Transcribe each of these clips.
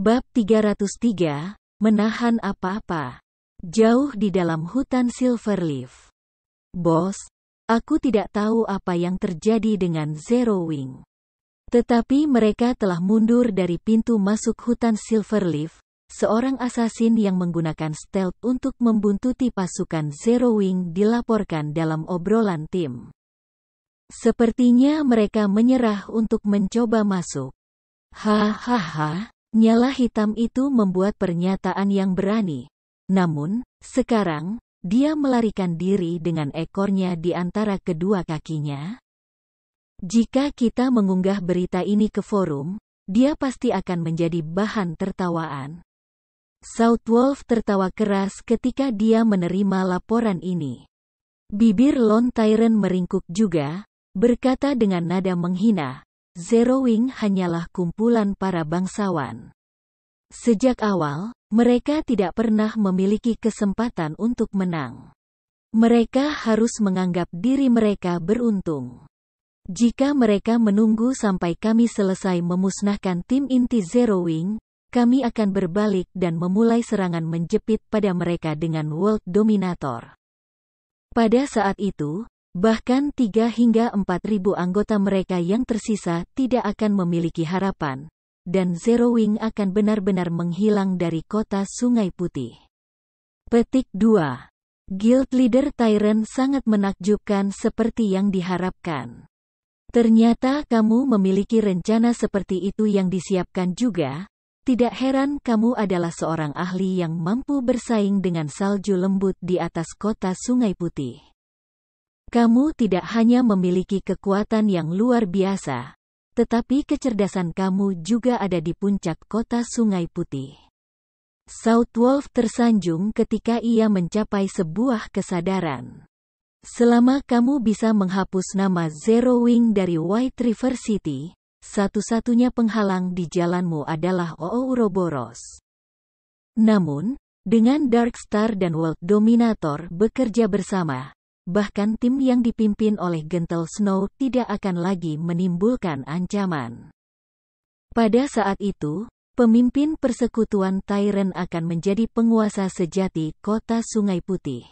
Bab 303, Menahan apa-apa. Jauh di dalam hutan Silverleaf. Bos, aku tidak tahu apa yang terjadi dengan Zero Wing. Tetapi mereka telah mundur dari pintu masuk hutan Silverleaf. Seorang asasin yang menggunakan stealth untuk membuntuti pasukan Zero Wing dilaporkan dalam obrolan tim. Sepertinya mereka menyerah untuk mencoba masuk. Hahaha. Nyala hitam itu membuat pernyataan yang berani. Namun, sekarang, dia melarikan diri dengan ekornya di antara kedua kakinya. Jika kita mengunggah berita ini ke forum, dia pasti akan menjadi bahan tertawaan. Southwolf tertawa keras ketika dia menerima laporan ini. Bibir Lone Tyrant meringkuk juga, berkata dengan nada menghina, Zero Wing hanyalah kumpulan para bangsawan. Sejak awal, mereka tidak pernah memiliki kesempatan untuk menang. Mereka harus menganggap diri mereka beruntung. Jika mereka menunggu sampai kami selesai memusnahkan tim inti Zero Wing, kami akan berbalik dan memulai serangan menjepit pada mereka dengan World Dominator. Pada saat itu, bahkan 3 hingga 4.000 anggota mereka yang tersisa tidak akan memiliki harapan, dan Zero Wing akan benar-benar menghilang dari kota Sungai Putih. Petik 2. Guild Leader Tyrant sangat menakjubkan seperti yang diharapkan. Ternyata kamu memiliki rencana seperti itu yang disiapkan juga. Tidak heran kamu adalah seorang ahli yang mampu bersaing dengan salju lembut di atas kota Sungai Putih. Kamu tidak hanya memiliki kekuatan yang luar biasa, tetapi kecerdasan kamu juga ada di puncak kota Sungai Putih. Southwolf tersanjung ketika ia mencapai sebuah kesadaran. Selama kamu bisa menghapus nama Zero Wing dari White River City, satu-satunya penghalang di jalanmu adalah Ouroboros. Namun, dengan Darkstar dan World Dominator bekerja bersama, bahkan tim yang dipimpin oleh Gentle Snow tidak akan lagi menimbulkan ancaman. Pada saat itu, pemimpin persekutuan Tyrant akan menjadi penguasa sejati kota Sungai Putih.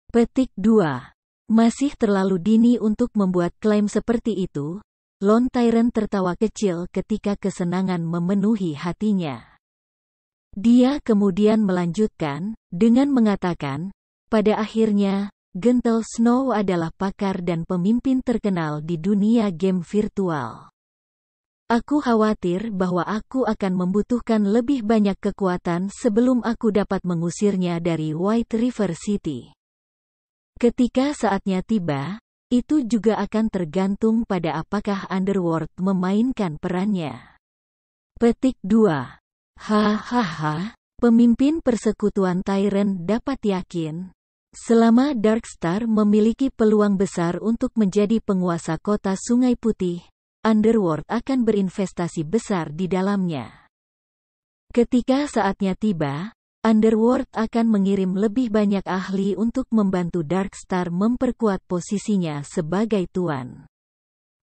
Petik 2. Masih terlalu dini untuk membuat klaim seperti itu. Lone Tyrant tertawa kecil ketika kesenangan memenuhi hatinya. Dia kemudian melanjutkan, dengan mengatakan, pada akhirnya, Gentle Snow adalah pakar dan pemimpin terkenal di dunia game virtual. Aku khawatir bahwa aku akan membutuhkan lebih banyak kekuatan sebelum aku dapat mengusirnya dari White River City. Ketika saatnya tiba, itu juga akan tergantung pada apakah Underworld memainkan perannya. Petik 2. Hahaha, pemimpin persekutuan Tyrant dapat yakin, selama Darkstar memiliki peluang besar untuk menjadi penguasa kota Sungai Putih, Underworld akan berinvestasi besar di dalamnya. Ketika saatnya tiba, Underworld akan mengirim lebih banyak ahli untuk membantu Darkstar memperkuat posisinya sebagai tuan.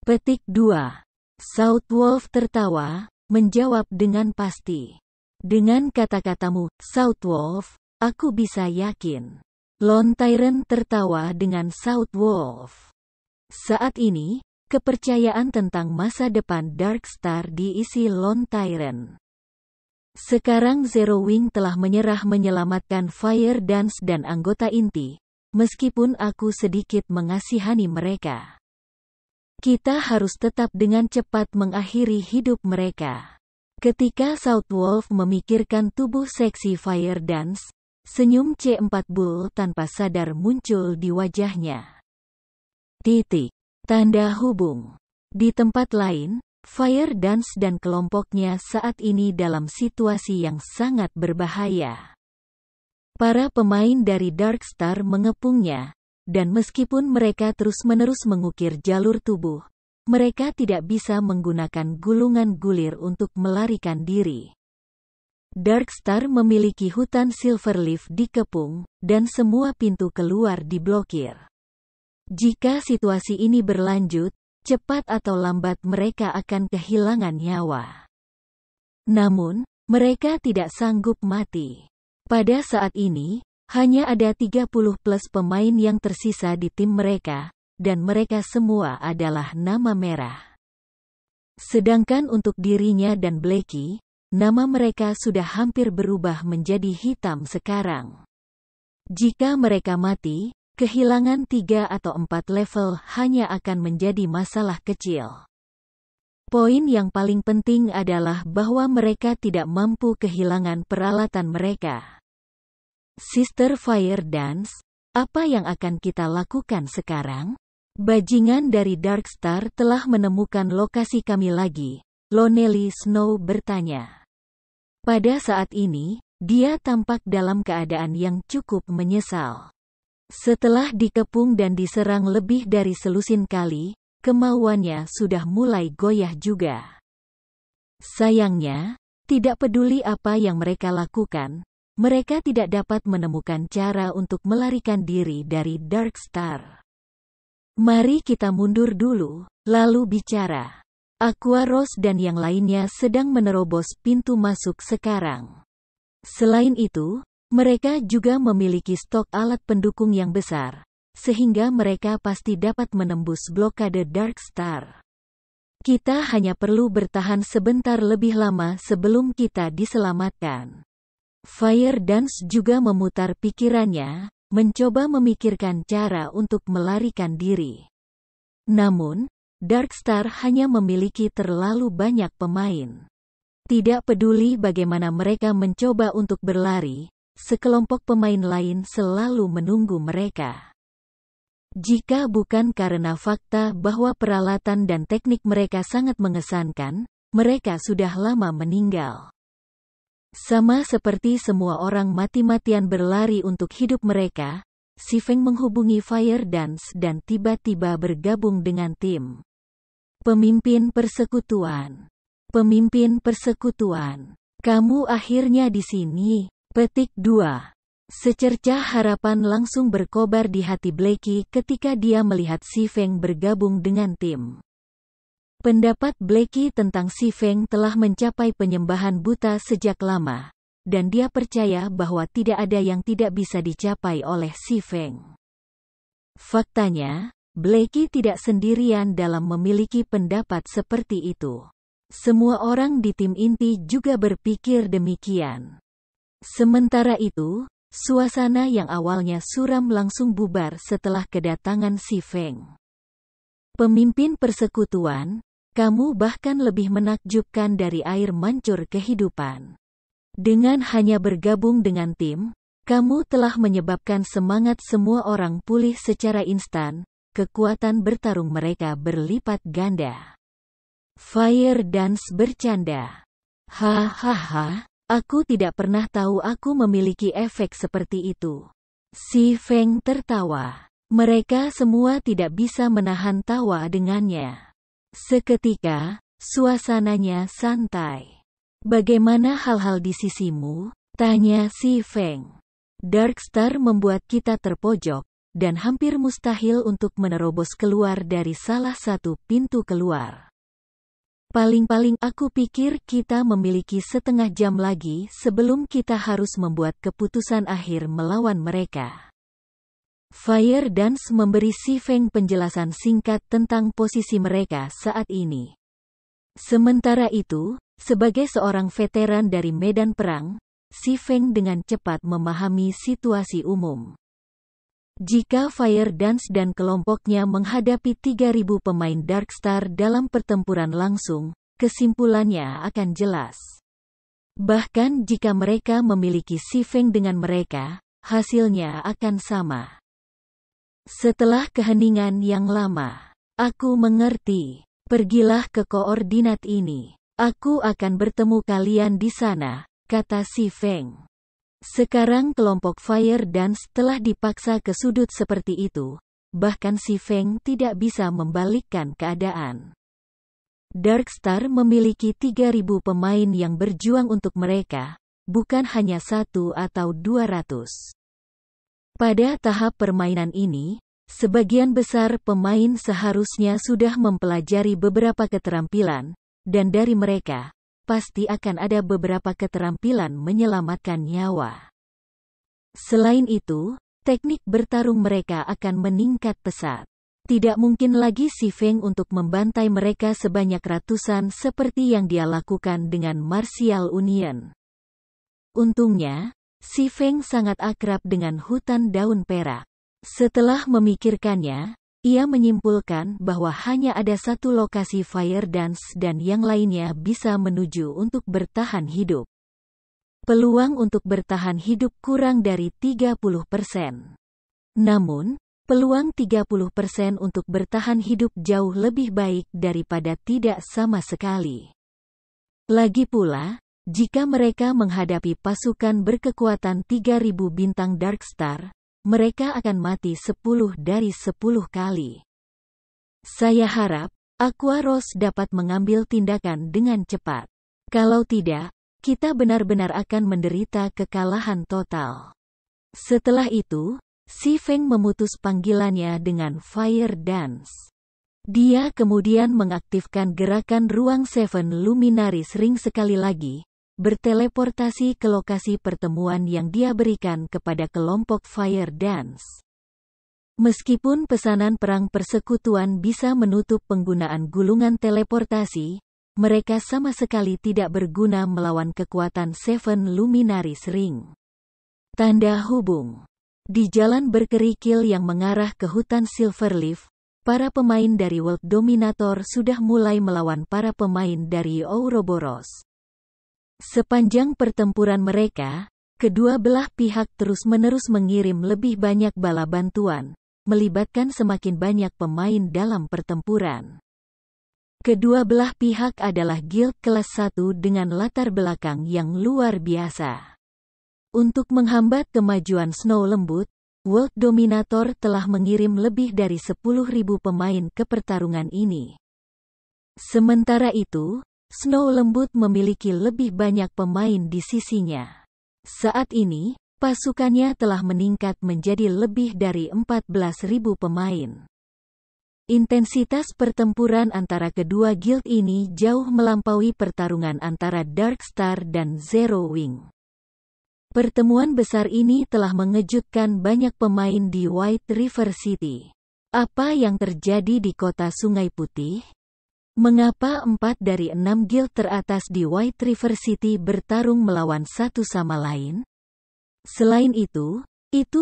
Petik 2. Southwolf tertawa, menjawab dengan pasti. Dengan kata-katamu, Southwolf, aku bisa yakin. Lone Tyrant tertawa dengan Southwolf. Saat ini, kepercayaan tentang masa depan Darkstar diisi Lone Tyrant. Sekarang Zero Wing telah menyerah menyelamatkan Fire Dance dan anggota inti, meskipun aku sedikit mengasihani mereka. Kita harus tetap dengan cepat mengakhiri hidup mereka. Ketika Southwolf memikirkan tubuh seksi Fire Dance, senyum C4 Bull tanpa sadar muncul di wajahnya. Titik. Tanda hubung. Di tempat lain, Fire Dance dan kelompoknya saat ini dalam situasi yang sangat berbahaya. Para pemain dari Darkstar mengepungnya, dan meskipun mereka terus-menerus mengukir jalur tubuh, mereka tidak bisa menggunakan gulungan gulir untuk melarikan diri. Darkstar memiliki hutan Silverleaf dikepung, dan semua pintu keluar diblokir. Jika situasi ini berlanjut, cepat atau lambat mereka akan kehilangan nyawa. Namun, Mereka tidak sanggup mati. Pada saat ini, hanya ada 30 plus pemain yang tersisa di tim mereka, dan mereka semua adalah nama merah. Sedangkan untuk dirinya dan Blackie, nama mereka sudah hampir berubah menjadi hitam sekarang. Jika mereka mati, kehilangan 3 atau 4 level hanya akan menjadi masalah kecil. Poin yang paling penting adalah bahwa mereka tidak mampu kehilangan peralatan mereka. Sister Fire Dance, apa yang akan kita lakukan sekarang? Bajingan dari Darkstar telah menemukan lokasi kami lagi, Lonely Snow bertanya. Pada saat ini, dia tampak dalam keadaan yang cukup menyesal. Setelah dikepung dan diserang lebih dari selusin kali, kemauannya sudah mulai goyah juga. Sayangnya, tidak peduli apa yang mereka lakukan, mereka tidak dapat menemukan cara untuk melarikan diri dari Darkstar. Mari kita mundur dulu, lalu bicara. Aqua Rose dan yang lainnya sedang menerobos pintu masuk sekarang. Selain itu, mereka juga memiliki stok alat pendukung yang besar, sehingga mereka pasti dapat menembus blokade Darkstar. Kita hanya perlu bertahan sebentar lebih lama sebelum kita diselamatkan. Fire Dance juga memutar pikirannya, mencoba memikirkan cara untuk melarikan diri. Namun, Darkstar hanya memiliki terlalu banyak pemain. Tidak peduli bagaimana mereka mencoba untuk berlari, sekelompok pemain lain selalu menunggu mereka. Jika bukan karena fakta bahwa peralatan dan teknik mereka sangat mengesankan, mereka sudah lama meninggal. Sama seperti semua orang mati-matian berlari untuk hidup mereka, Si Feng menghubungi Fire Dance dan tiba-tiba bergabung dengan tim. Pemimpin persekutuan. Pemimpin persekutuan. Kamu akhirnya di sini. Petik 2. Secercah harapan langsung berkobar di hati Blackie ketika dia melihat Si Feng bergabung dengan tim. Pendapat Blackie tentang Si Feng telah mencapai penyembahan buta sejak lama, dan dia percaya bahwa tidak ada yang tidak bisa dicapai oleh Si Feng. Faktanya, Blackie tidak sendirian dalam memiliki pendapat seperti itu. Semua orang di tim inti juga berpikir demikian. Sementara itu, suasana yang awalnya suram langsung bubar setelah kedatangan Si Feng. Pemimpin persekutuan, kamu bahkan lebih menakjubkan dari air mancur kehidupan. Dengan hanya bergabung dengan tim, kamu telah menyebabkan semangat semua orang pulih secara instan, kekuatan bertarung mereka berlipat ganda. Fire Dance bercanda. Hahaha. Aku tidak pernah tahu aku memiliki efek seperti itu. Si Feng tertawa. Mereka semua tidak bisa menahan tawa dengannya. Seketika, suasananya santai. Bagaimana hal-hal di sisimu? Tanya Si Feng. Darkstar membuat kita terpojok, dan hampir mustahil untuk menerobos keluar dari salah satu pintu keluar. Paling-paling aku pikir kita memiliki setengah jam lagi sebelum kita harus membuat keputusan akhir melawan mereka. Fire Dance memberi Si Feng penjelasan singkat tentang posisi mereka saat ini. Sementara itu, sebagai seorang veteran dari medan perang, Si Feng dengan cepat memahami situasi umum. Jika Fire Dance dan kelompoknya menghadapi 3.000 pemain Darkstar dalam pertempuran langsung, kesimpulannya akan jelas. Bahkan jika mereka memiliki Si Feng dengan mereka, hasilnya akan sama. Setelah keheningan yang lama, aku mengerti. Pergilah ke koordinat ini. Aku akan bertemu kalian di sana, kata Si Feng. Sekarang kelompok Fire Dance telah dipaksa ke sudut seperti itu, bahkan Si Feng tidak bisa membalikkan keadaan. Darkstar memiliki 3.000 pemain yang berjuang untuk mereka, bukan hanya 1 atau 200. Pada tahap permainan ini, sebagian besar pemain seharusnya sudah mempelajari beberapa keterampilan, dan dari mereka, pasti akan ada beberapa keterampilan menyelamatkan nyawa. Selain itu, teknik bertarung mereka akan meningkat pesat. Tidak mungkin lagi si Feng untuk membantai mereka sebanyak ratusan seperti yang dia lakukan dengan Martial Union. Untungnya, si Feng sangat akrab dengan hutan daun perak. Setelah memikirkannya, ia menyimpulkan bahwa hanya ada satu lokasi fire dance dan yang lainnya bisa menuju untuk bertahan hidup. Peluang untuk bertahan hidup kurang dari 30%. Namun, peluang 30% untuk bertahan hidup jauh lebih baik daripada tidak sama sekali. Lagi pula, jika mereka menghadapi pasukan berkekuatan 3000 bintang Darkstar, mereka akan mati 10 dari 10 kali. Saya harap, Aquaros dapat mengambil tindakan dengan cepat. Kalau tidak, kita benar-benar akan menderita kekalahan total. Setelah itu, si Feng memutus panggilannya dengan Fire Dance. Dia kemudian mengaktifkan gerakan ruang Seven Luminaries Ring sekali lagi, berteleportasi ke lokasi pertemuan yang dia berikan kepada kelompok Fire Dance. Meskipun pesanan perang persekutuan bisa menutup penggunaan gulungan teleportasi, mereka sama sekali tidak berguna melawan kekuatan Seven Luminaries Ring. Tanda hubung. Di jalan berkerikil yang mengarah ke hutan Silverleaf, para pemain dari World Dominator sudah mulai melawan para pemain dari Ouroboros. Sepanjang pertempuran mereka, kedua belah pihak terus-menerus mengirim lebih banyak bala bantuan, melibatkan semakin banyak pemain dalam pertempuran. Kedua belah pihak adalah guild kelas 1 dengan latar belakang yang luar biasa. Untuk menghambat kemajuan Snow Lembut, World Dominator telah mengirim lebih dari 10.000 pemain ke pertarungan ini. Sementara itu, Snow Lembut memiliki lebih banyak pemain di sisinya. Saat ini, pasukannya telah meningkat menjadi lebih dari 14.000 pemain. Intensitas pertempuran antara kedua guild ini jauh melampaui pertarungan antara Darkstar dan Zero Wing. Pertemuan besar ini telah mengejutkan banyak pemain di White River City. Apa yang terjadi di kota Sungai Putih? Mengapa 4 dari 6 guild teratas di White River City bertarung melawan satu sama lain? Selain itu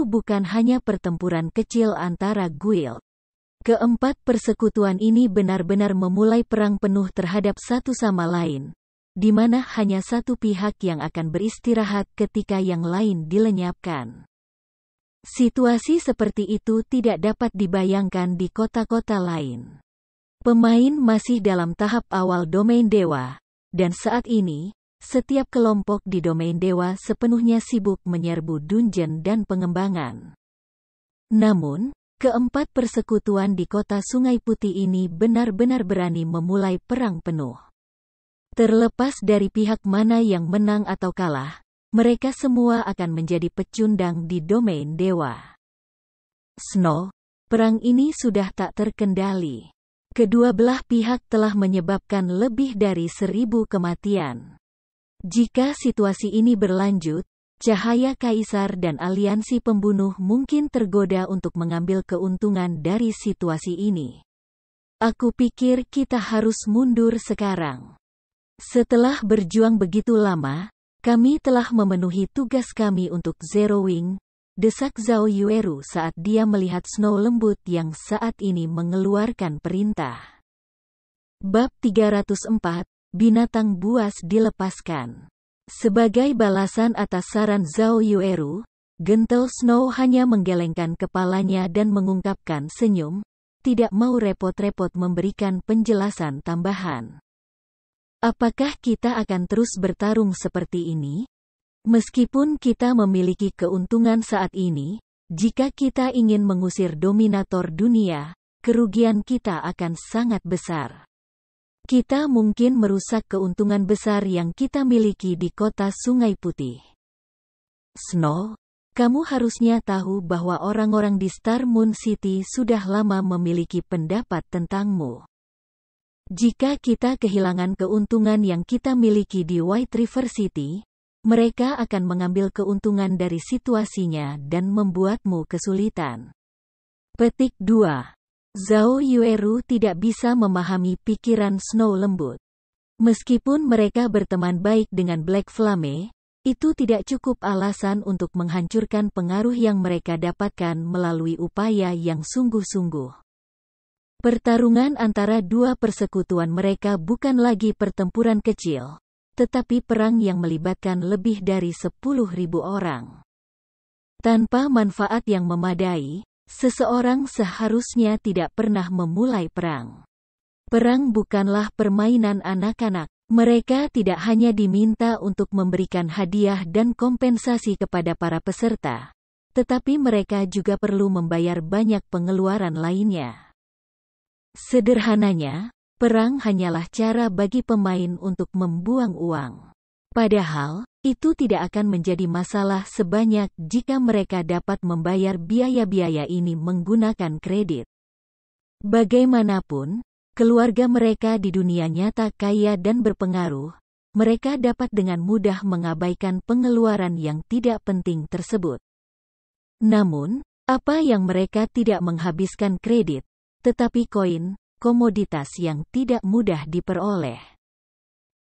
bukan hanya pertempuran kecil antara guild. Keempat persekutuan ini benar-benar memulai perang penuh terhadap satu sama lain, di mana hanya satu pihak yang akan beristirahat ketika yang lain dilenyapkan. Situasi seperti itu tidak dapat dibayangkan di kota-kota lain. Pemain masih dalam tahap awal domain dewa, dan saat ini, setiap kelompok di domain dewa sepenuhnya sibuk menyerbu dungeon dan pengembangan. Namun, keempat persekutuan di kota Sungai Putih ini benar-benar berani memulai perang penuh. Terlepas dari pihak mana yang menang atau kalah, mereka semua akan menjadi pecundang di domain dewa. Snow, perang ini sudah tak terkendali. Kedua belah pihak telah menyebabkan lebih dari 1.000 kematian. Jika situasi ini berlanjut, Cahaya Kaisar dan aliansi pembunuh mungkin tergoda untuk mengambil keuntungan dari situasi ini. Aku pikir kita harus mundur sekarang. Setelah berjuang begitu lama, kami telah memenuhi tugas kami untuk Zero Wing, desak Zhao Yueru saat dia melihat Snow Lembut yang saat ini mengeluarkan perintah. Bab 304, Binatang Buas dilepaskan. Sebagai balasan atas saran Zhao Yueru, Gentle Snow hanya menggelengkan kepalanya dan mengungkapkan senyum, tidak mau repot-repot memberikan penjelasan tambahan. Apakah kita akan terus bertarung seperti ini? Meskipun kita memiliki keuntungan saat ini, jika kita ingin mengusir dominator dunia, kerugian kita akan sangat besar. Kita mungkin merusak keuntungan besar yang kita miliki di kota Sungai Putih. Snow, kamu harusnya tahu bahwa orang-orang di Star Moon City sudah lama memiliki pendapat tentangmu. Jika kita kehilangan keuntungan yang kita miliki di White River City, mereka akan mengambil keuntungan dari situasinya dan membuatmu kesulitan. Petik 2. Zhao Yueru tidak bisa memahami pikiran Snow lembut. Meskipun mereka berteman baik dengan Black Flame, itu tidak cukup alasan untuk menghancurkan pengaruh yang mereka dapatkan melalui upaya yang sungguh-sungguh. Pertarungan antara dua persekutuan mereka bukan lagi pertempuran kecil, tetapi perang yang melibatkan lebih dari 10.000 orang. Tanpa manfaat yang memadai, seseorang seharusnya tidak pernah memulai perang. Perang bukanlah permainan anak-anak. Mereka tidak hanya diminta untuk memberikan hadiah dan kompensasi kepada para peserta, tetapi mereka juga perlu membayar banyak pengeluaran lainnya. Sederhananya, perang hanyalah cara bagi pemain untuk membuang uang. Padahal, itu tidak akan menjadi masalah sebanyak jika mereka dapat membayar biaya-biaya ini menggunakan kredit. Bagaimanapun, keluarga mereka di dunia nyata kaya dan berpengaruh, mereka dapat dengan mudah mengabaikan pengeluaran yang tidak penting tersebut. Namun, apa yang mereka tidak menghabiskan kredit, tetapi koin, komoditas yang tidak mudah diperoleh.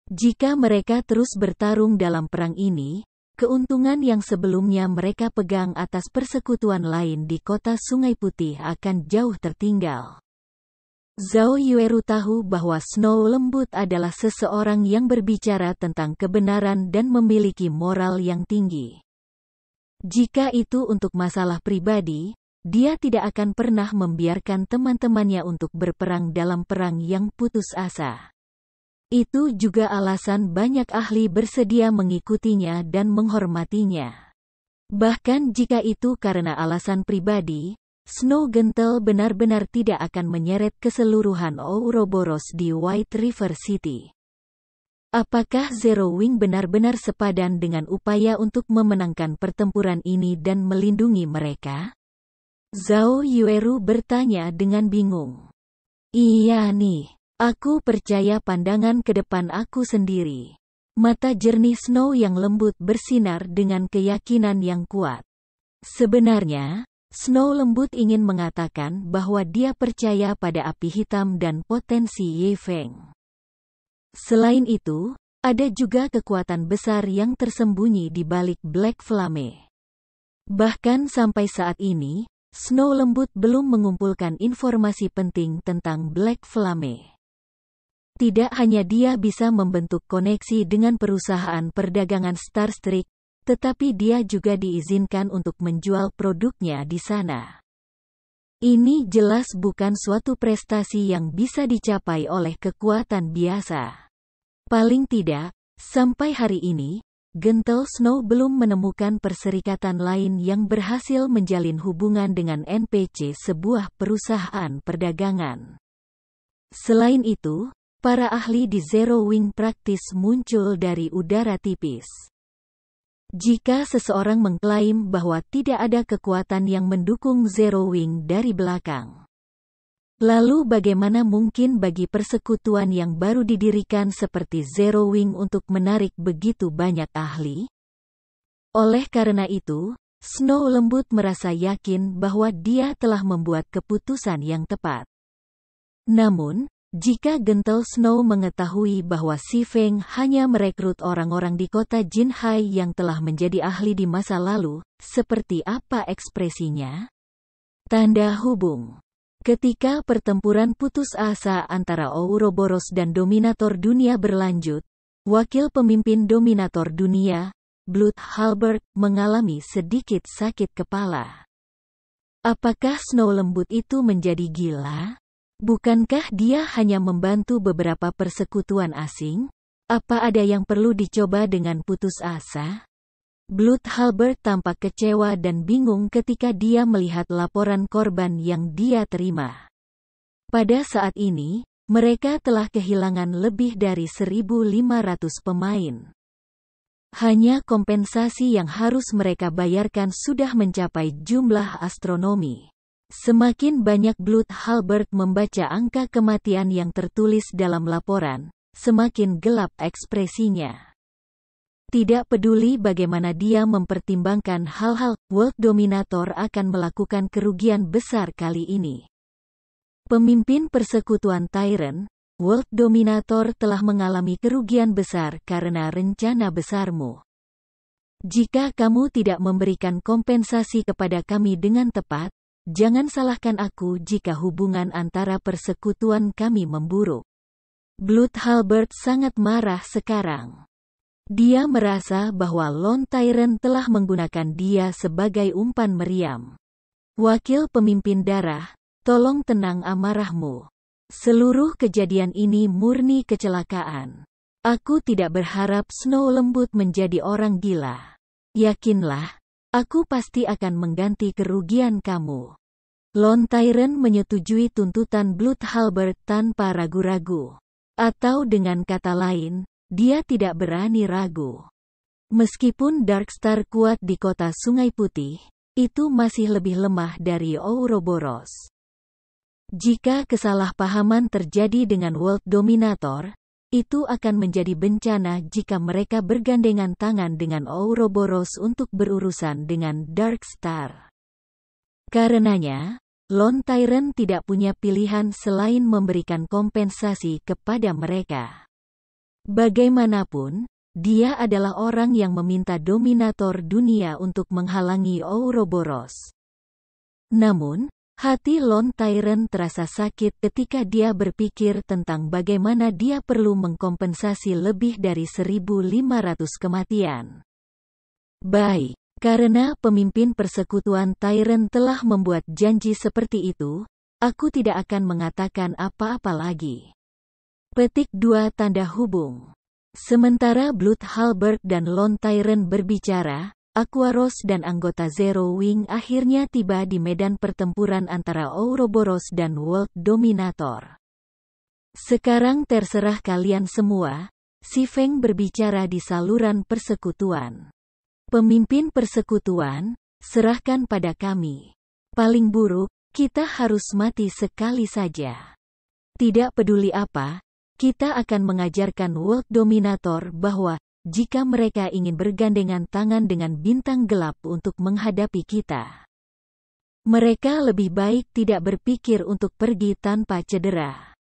Jika mereka terus bertarung dalam perang ini, keuntungan yang sebelumnya mereka pegang atas persekutuan lain di kota Sungai Putih akan jauh tertinggal. Zhao Yueru tahu bahwa Snow lembut adalah seseorang yang berbicara tentang kebenaran dan memiliki moral yang tinggi. Jika itu untuk masalah pribadi, dia tidak akan pernah membiarkan teman-temannya untuk berperang dalam perang yang putus asa. Itu juga alasan banyak ahli bersedia mengikutinya dan menghormatinya. Bahkan jika itu karena alasan pribadi, Snow Gentle benar-benar tidak akan menyeret keseluruhan Ouroboros di White River City. Apakah Zero Wing benar-benar sepadan dengan upaya untuk memenangkan pertempuran ini dan melindungi mereka? Zhao Yueru bertanya dengan bingung. Iya nih, aku percaya pandangan ke depan aku sendiri. Mata jernih Snow yang lembut bersinar dengan keyakinan yang kuat. Sebenarnya, Snow lembut ingin mengatakan bahwa dia percaya pada api hitam dan potensi Ye Feng. Selain itu, ada juga kekuatan besar yang tersembunyi di balik Black Flame. Bahkan sampai saat ini, Snow lembut belum mengumpulkan informasi penting tentang Black Flame. Tidak hanya dia bisa membentuk koneksi dengan perusahaan perdagangan Starstreak, tetapi dia juga diizinkan untuk menjual produknya di sana. Ini jelas bukan suatu prestasi yang bisa dicapai oleh kekuatan biasa. Paling tidak, sampai hari ini, Gentle Snow belum menemukan perserikatan lain yang berhasil menjalin hubungan dengan NPC sebuah perusahaan perdagangan. Selain itu, para ahli di Zero Wing praktis muncul dari udara tipis. Jika seseorang mengklaim bahwa tidak ada kekuatan yang mendukung Zero Wing dari belakang, lalu bagaimana mungkin bagi persekutuan yang baru didirikan seperti Zero Wing untuk menarik begitu banyak ahli? Oleh karena itu, Snow lembut merasa yakin bahwa dia telah membuat keputusan yang tepat. Namun, jika Gentle Snow mengetahui bahwa Si Feng hanya merekrut orang-orang di kota Jinhai yang telah menjadi ahli di masa lalu, seperti apa ekspresinya? Tanda hubung. Ketika pertempuran putus asa antara Ouroboros dan Dominator Dunia berlanjut, wakil pemimpin Dominator Dunia, Blood Halberd, mengalami sedikit sakit kepala. Apakah Snow lembut itu menjadi gila? Bukankah dia hanya membantu beberapa persekutuan asing? Apa ada yang perlu dicoba dengan putus asa? Blood Halberd tampak kecewa dan bingung ketika dia melihat laporan korban yang dia terima. Pada saat ini, mereka telah kehilangan lebih dari 1.500 pemain. Hanya kompensasi yang harus mereka bayarkan sudah mencapai jumlah astronomi. Semakin banyak Blood Halberd membaca angka kematian yang tertulis dalam laporan, semakin gelap ekspresinya. Tidak peduli bagaimana dia mempertimbangkan hal-hal, World Dominator akan melakukan kerugian besar kali ini. Pemimpin persekutuan Tyrant, World Dominator telah mengalami kerugian besar karena rencana besarmu. Jika kamu tidak memberikan kompensasi kepada kami dengan tepat, jangan salahkan aku jika hubungan antara persekutuan kami memburuk. Blood Halberd sangat marah sekarang. Dia merasa bahwa Lone Tyrant telah menggunakan dia sebagai umpan meriam. Wakil pemimpin darah, tolong tenang amarahmu. Seluruh kejadian ini murni kecelakaan. Aku tidak berharap Snow Lembut menjadi orang gila. Yakinlah, aku pasti akan mengganti kerugian kamu. Lone Tyrant menyetujui tuntutan Blood Halberd tanpa ragu-ragu. Atau dengan kata lain, dia tidak berani ragu. Meskipun Darkstar kuat di kota Sungai Putih, itu masih lebih lemah dari Ouroboros. Jika kesalahpahaman terjadi dengan World Dominator, itu akan menjadi bencana jika mereka bergandengan tangan dengan Ouroboros untuk berurusan dengan Darkstar. Karenanya, Lone Tyrant tidak punya pilihan selain memberikan kompensasi kepada mereka. Bagaimanapun, dia adalah orang yang meminta Dominator dunia untuk menghalangi Ouroboros. Namun, hati Lone Tyrant terasa sakit ketika dia berpikir tentang bagaimana dia perlu mengkompensasi lebih dari 1.500 kematian. Baik, karena pemimpin persekutuan Tyrant telah membuat janji seperti itu, aku tidak akan mengatakan apa-apa lagi. Petik 2 tanda hubung. Sementara Blood Halberd dan Lone Tyrant berbicara, Aquaros dan anggota Zero Wing akhirnya tiba di medan pertempuran antara Ouroboros dan World Dominator. Sekarang terserah kalian semua, Si Feng berbicara di saluran persekutuan. Pemimpin persekutuan, serahkan pada kami. Paling buruk, kita harus mati sekali saja. Tidak peduli apa, kita akan mengajarkan World Dominator bahwa, jika mereka ingin bergandengan tangan dengan bintang gelap untuk menghadapi kita, mereka lebih baik tidak berpikir untuk pergi tanpa cedera.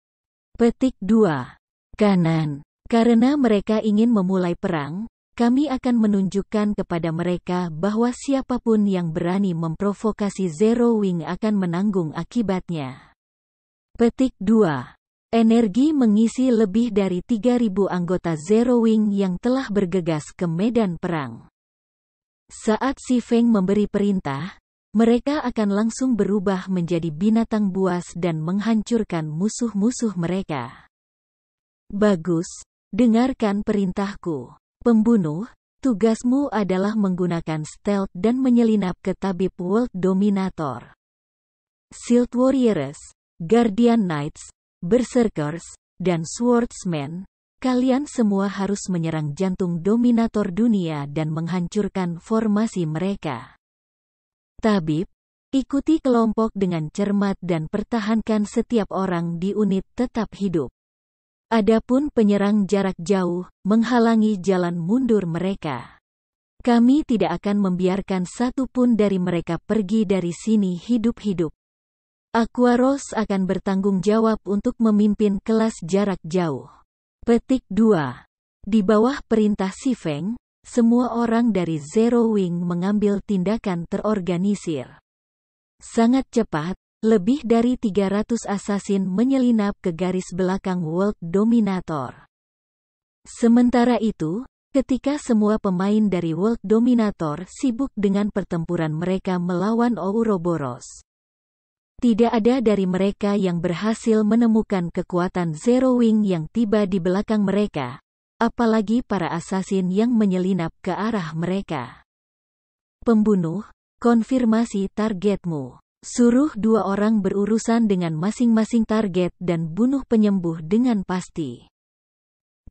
Petik 2. Kanan. Karena mereka ingin memulai perang, kami akan menunjukkan kepada mereka bahwa siapapun yang berani memprovokasi Zero Wing akan menanggung akibatnya. Petik 2. Energi mengisi lebih dari 3.000 anggota Zero Wing yang telah bergegas ke medan perang. Saat Si Feng memberi perintah, mereka akan langsung berubah menjadi binatang buas dan menghancurkan musuh-musuh mereka. Bagus, dengarkan perintahku. Pembunuh, tugasmu adalah menggunakan stealth dan menyelinap ke tabib World Dominator. Shield Warriors, Guardian Knights, Berserkers, dan Swordsmen, kalian semua harus menyerang jantung Dominator dunia dan menghancurkan formasi mereka. Tabib, ikuti kelompok dengan cermat dan pertahankan setiap orang di unit tetap hidup. Adapun penyerang jarak jauh, menghalangi jalan mundur mereka. Kami tidak akan membiarkan satu pun dari mereka pergi dari sini hidup-hidup. Aquaros akan bertanggung jawab untuk memimpin kelas jarak jauh. Petik 2. Di bawah perintah Si Feng, semua orang dari Zero Wing mengambil tindakan terorganisir. Sangat cepat, lebih dari 300 asasin menyelinap ke garis belakang World Dominator. Sementara itu, ketika semua pemain dari World Dominator sibuk dengan pertempuran mereka melawan Ouroboros, tidak ada dari mereka yang berhasil menemukan kekuatan Zero Wing yang tiba di belakang mereka, apalagi para asasin yang menyelinap ke arah mereka. Pembunuh, konfirmasi targetmu. Suruh 2 orang berurusan dengan masing-masing target dan bunuh penyembuh dengan pasti.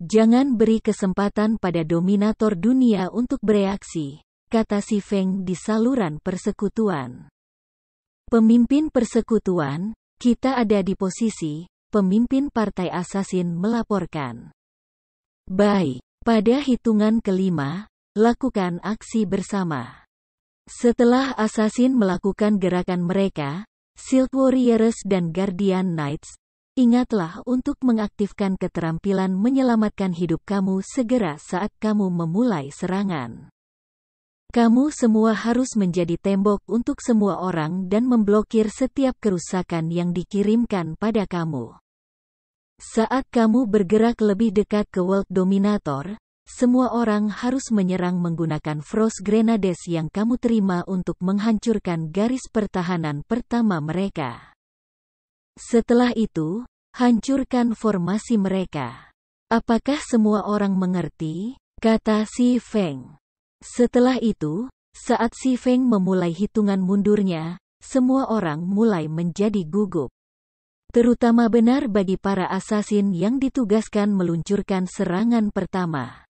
Jangan beri kesempatan pada Dominator dunia untuk bereaksi, kata Si Feng di saluran persekutuan. Pemimpin persekutuan, kita ada di posisi, pemimpin partai asasin melaporkan. Baik, pada hitungan kelima, lakukan aksi bersama. Setelah asasin melakukan gerakan mereka, Shield Warriors dan Guardian Knights, ingatlah untuk mengaktifkan keterampilan menyelamatkan hidup kamu segera saat kamu memulai serangan. Kamu semua harus menjadi tembok untuk semua orang dan memblokir setiap kerusakan yang dikirimkan pada kamu. Saat kamu bergerak lebih dekat ke World Dominator, semua orang harus menyerang menggunakan Frost Grenades yang kamu terima untuk menghancurkan garis pertahanan pertama mereka. Setelah itu, hancurkan formasi mereka. Apakah semua orang mengerti? Kata Si Feng. Setelah itu, saat Si Feng memulai hitungan mundurnya, semua orang mulai menjadi gugup. Terutama benar bagi para asasin yang ditugaskan meluncurkan serangan pertama.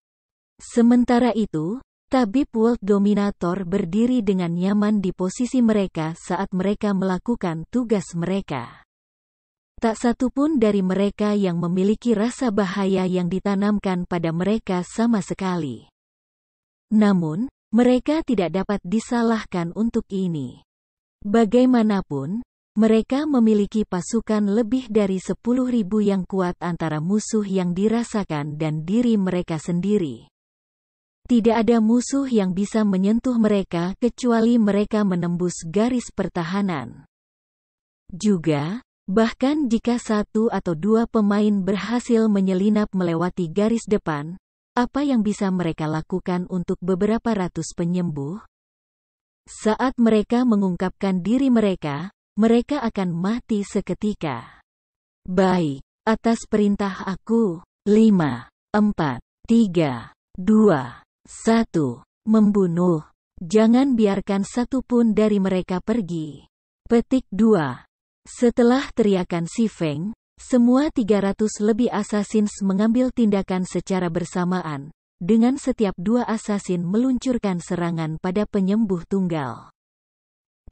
Sementara itu, tabib World Dominator berdiri dengan nyaman di posisi mereka saat mereka melakukan tugas mereka. Tak satu pun dari mereka yang memiliki rasa bahaya yang ditanamkan pada mereka sama sekali. Namun, mereka tidak dapat disalahkan untuk ini. Bagaimanapun, mereka memiliki pasukan lebih dari 10.000 yang kuat antara musuh yang dirasakan dan diri mereka sendiri. Tidak ada musuh yang bisa menyentuh mereka kecuali mereka menembus garis pertahanan. Juga, bahkan jika satu atau dua pemain berhasil menyelinap melewati garis depan, apa yang bisa mereka lakukan untuk beberapa ratus penyembuh? Saat mereka mengungkapkan diri mereka, mereka akan mati seketika. Baik, atas perintah aku, 5, 4, 3, 2, 1, membunuh. Jangan biarkan satu pun dari mereka pergi. Petik 2. Setelah teriakan Si Feng, semua 300 lebih assassins mengambil tindakan secara bersamaan, dengan setiap dua assassin meluncurkan serangan pada penyembuh tunggal.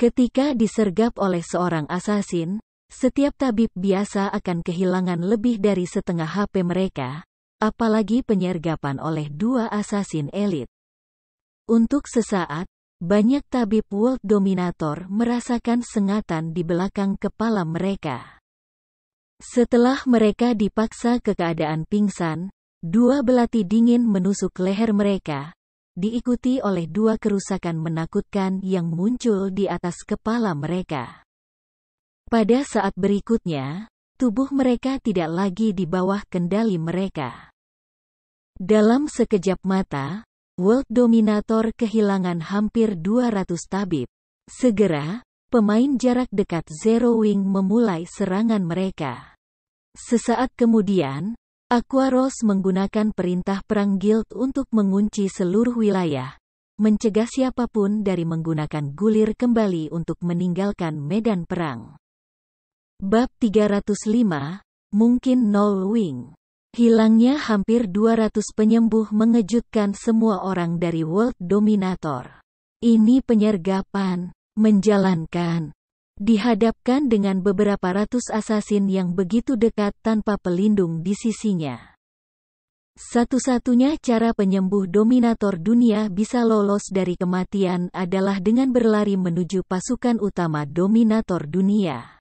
Ketika disergap oleh seorang assassin, setiap tabib biasa akan kehilangan lebih dari setengah HP mereka, apalagi penyergapan oleh dua assassin elit. Untuk sesaat, banyak tabib World Dominator merasakan sengatan di belakang kepala mereka. Setelah mereka dipaksa ke keadaan pingsan, dua belati dingin menusuk leher mereka, diikuti oleh dua kerusakan menakutkan yang muncul di atas kepala mereka. Pada saat berikutnya, tubuh mereka tidak lagi di bawah kendali mereka. Dalam sekejap mata, World Dominator kehilangan hampir 200 tabib. Segera, pemain jarak dekat Zero Wing memulai serangan mereka. Sesaat kemudian, Aquaros menggunakan perintah perang guild untuk mengunci seluruh wilayah, mencegah siapapun dari menggunakan gulir kembali untuk meninggalkan medan perang. Bab 305, mungkin Null Wing. Hilangnya hampir 200 penyembuh mengejutkan semua orang dari World Dominator. Ini penyergapan, menjalankan. Dihadapkan dengan beberapa ratus assassin yang begitu dekat tanpa pelindung di sisinya. Satu-satunya cara penyembuh dominator dunia bisa lolos dari kematian adalah dengan berlari menuju pasukan utama dominator dunia.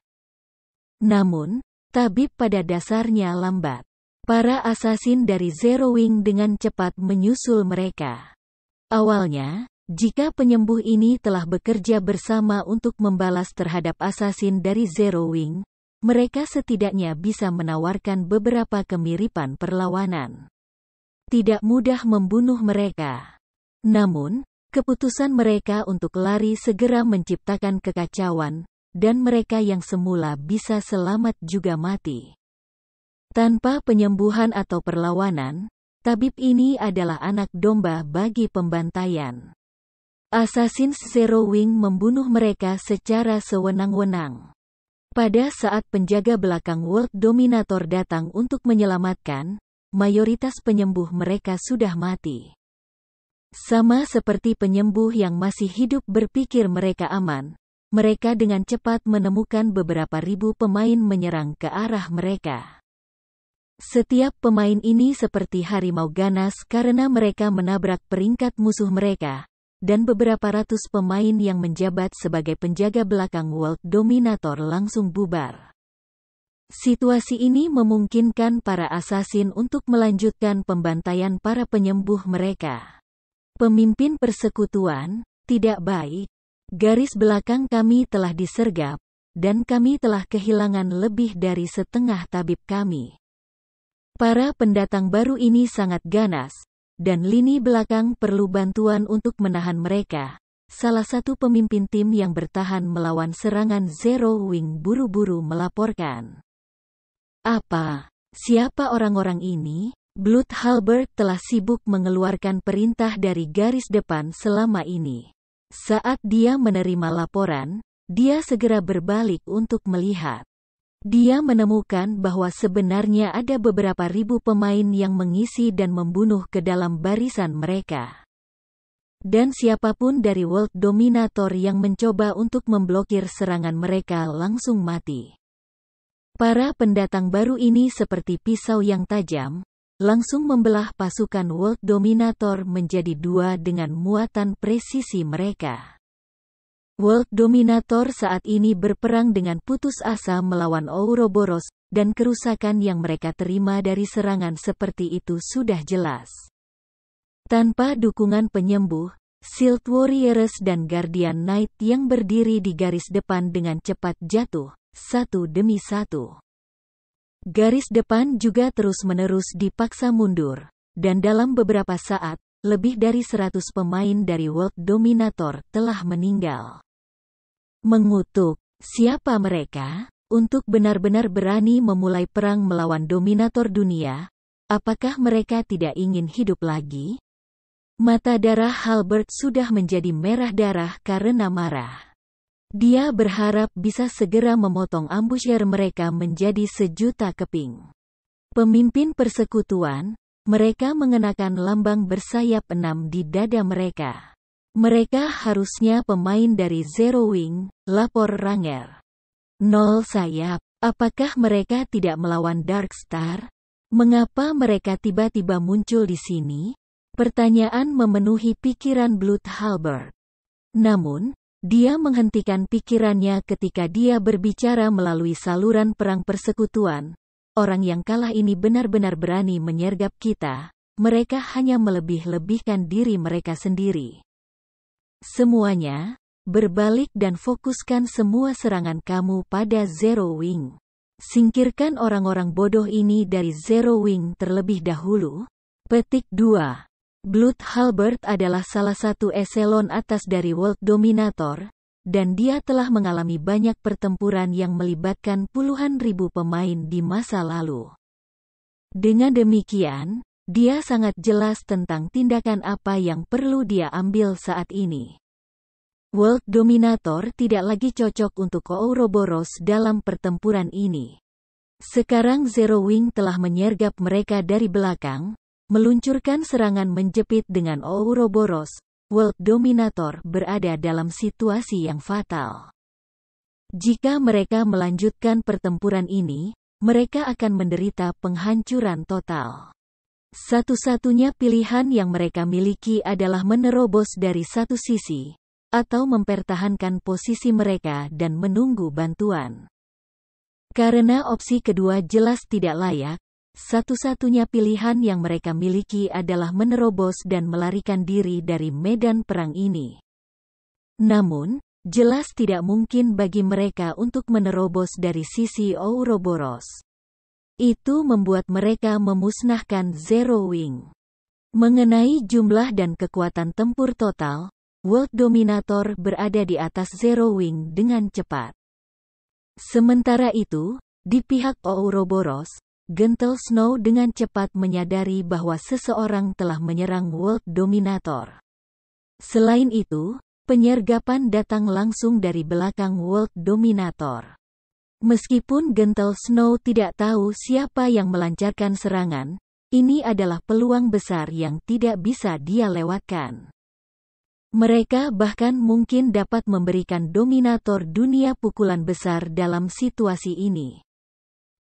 Namun, tabib pada dasarnya lambat. Para assassin dari Zero Wing dengan cepat menyusul mereka. Awalnya, jika penyembuh ini telah bekerja bersama untuk membalas terhadap assassin dari Zero Wing, mereka setidaknya bisa menawarkan beberapa kemiripan perlawanan. Tidak mudah membunuh mereka. Namun, keputusan mereka untuk lari segera menciptakan kekacauan, dan mereka yang semula bisa selamat juga mati. Tanpa penyembuhan atau perlawanan, tabib ini adalah anak domba bagi pembantaian. Assassins Zero Wing membunuh mereka secara sewenang-wenang. Pada saat penjaga belakang World Dominator datang untuk menyelamatkan, mayoritas penyembuh mereka sudah mati. Sama seperti penyembuh yang masih hidup berpikir mereka aman, mereka dengan cepat menemukan beberapa ribu pemain menyerang ke arah mereka. Setiap pemain ini seperti harimau ganas karena mereka menabrak peringkat musuh mereka, dan beberapa ratus pemain yang menjabat sebagai penjaga belakang World Dominator langsung bubar. Situasi ini memungkinkan para asasin untuk melanjutkan pembantaian para penyembuh mereka. Pemimpin persekutuan, tidak baik. Garis belakang kami telah disergap, dan kami telah kehilangan lebih dari setengah tabib kami. Para pendatang baru ini sangat ganas, dan lini belakang perlu bantuan untuk menahan mereka. Salah satu pemimpin tim yang bertahan melawan serangan Zero Wing buru-buru melaporkan. Apa? Siapa orang-orang ini? Blood Halberd telah sibuk mengeluarkan perintah dari garis depan selama ini. Saat dia menerima laporan, dia segera berbalik untuk melihat. Dia menemukan bahwa sebenarnya ada beberapa ribu pemain yang mengisi dan membunuh ke dalam barisan mereka. Dan siapapun dari World Dominator yang mencoba untuk memblokir serangan mereka langsung mati. Para pendatang baru ini seperti pisau yang tajam, langsung membelah pasukan World Dominator menjadi dua dengan muatan presisi mereka. World Dominator saat ini berperang dengan putus asa melawan Ouroboros, dan kerusakan yang mereka terima dari serangan seperti itu sudah jelas. Tanpa dukungan penyembuh, Shield Warriors dan Guardian Knight yang berdiri di garis depan dengan cepat jatuh, satu demi satu. Garis depan juga terus-menerus dipaksa mundur, dan dalam beberapa saat, lebih dari 100 pemain dari World Dominator telah meninggal. Mengutuk, siapa mereka? Untuk benar-benar berani memulai perang melawan dominator dunia, apakah mereka tidak ingin hidup lagi? Mata darah Halberd sudah menjadi merah darah karena marah. Dia berharap bisa segera memotong ambusher mereka menjadi sejuta keping. Pemimpin persekutuan, mereka mengenakan lambang bersayap 6 di dada mereka. Mereka harusnya pemain dari Zero Wing, lapor Ranger. 0 sayap, apakah mereka tidak melawan Darkstar? Mengapa mereka tiba-tiba muncul di sini? Pertanyaan memenuhi pikiran Blood Halberd. Namun, dia menghentikan pikirannya ketika dia berbicara melalui saluran perang persekutuan. Orang yang kalah ini benar-benar berani menyergap kita, mereka hanya melebih-lebihkan diri mereka sendiri. Semuanya, berbalik dan fokuskan semua serangan kamu pada Zero Wing. Singkirkan orang-orang bodoh ini dari Zero Wing terlebih dahulu. Petik 2. Blood Halberd adalah salah satu eselon atas dari World Dominator, dan dia telah mengalami banyak pertempuran yang melibatkan puluhan ribu pemain di masa lalu. Dengan demikian, dia sangat jelas tentang tindakan apa yang perlu dia ambil saat ini. World Dominator tidak lagi cocok untuk Ouroboros dalam pertempuran ini. Sekarang Zero Wing telah menyergap mereka dari belakang, meluncurkan serangan menjepit dengan Ouroboros. World Dominator berada dalam situasi yang fatal. Jika mereka melanjutkan pertempuran ini, mereka akan menderita penghancuran total. Satu-satunya pilihan yang mereka miliki adalah menerobos dari satu sisi, atau mempertahankan posisi mereka dan menunggu bantuan. Karena opsi kedua jelas tidak layak, satu-satunya pilihan yang mereka miliki adalah menerobos dan melarikan diri dari medan perang ini. Namun, jelas tidak mungkin bagi mereka untuk menerobos dari sisi Ouroboros. Itu membuat mereka memusnahkan Zero Wing. Mengenai jumlah dan kekuatan tempur total, World Dominator berada di atas Zero Wing dengan cepat. Sementara itu, di pihak Ouroboros, Gentle Snow dengan cepat menyadari bahwa seseorang telah menyerang World Dominator. Selain itu, penyergapan datang langsung dari belakang World Dominator. Meskipun Gentle Snow tidak tahu siapa yang melancarkan serangan, ini adalah peluang besar yang tidak bisa dia lewatkan. Mereka bahkan mungkin dapat memberikan dominator dunia pukulan besar dalam situasi ini.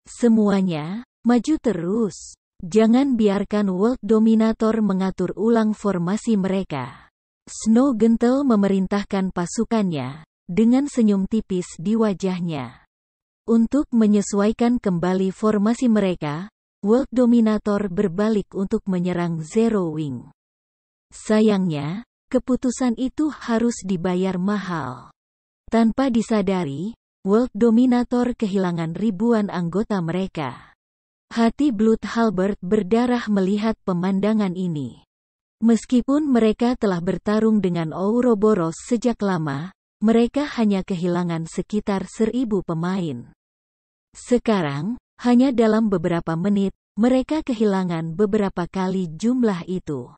Semuanya, maju terus. Jangan biarkan World Dominator mengatur ulang formasi mereka. Snow gentle memerintahkan pasukannya, dengan senyum tipis di wajahnya. Untuk menyesuaikan kembali formasi mereka, World Dominator berbalik untuk menyerang Zero Wing. Sayangnya, keputusan itu harus dibayar mahal. Tanpa disadari, World Dominator kehilangan ribuan anggota mereka. Hati Blood Halberd berdarah melihat pemandangan ini. Meskipun mereka telah bertarung dengan Ouroboros sejak lama, mereka hanya kehilangan sekitar 1.000 pemain. Sekarang, hanya dalam beberapa menit, mereka kehilangan beberapa kali jumlah itu.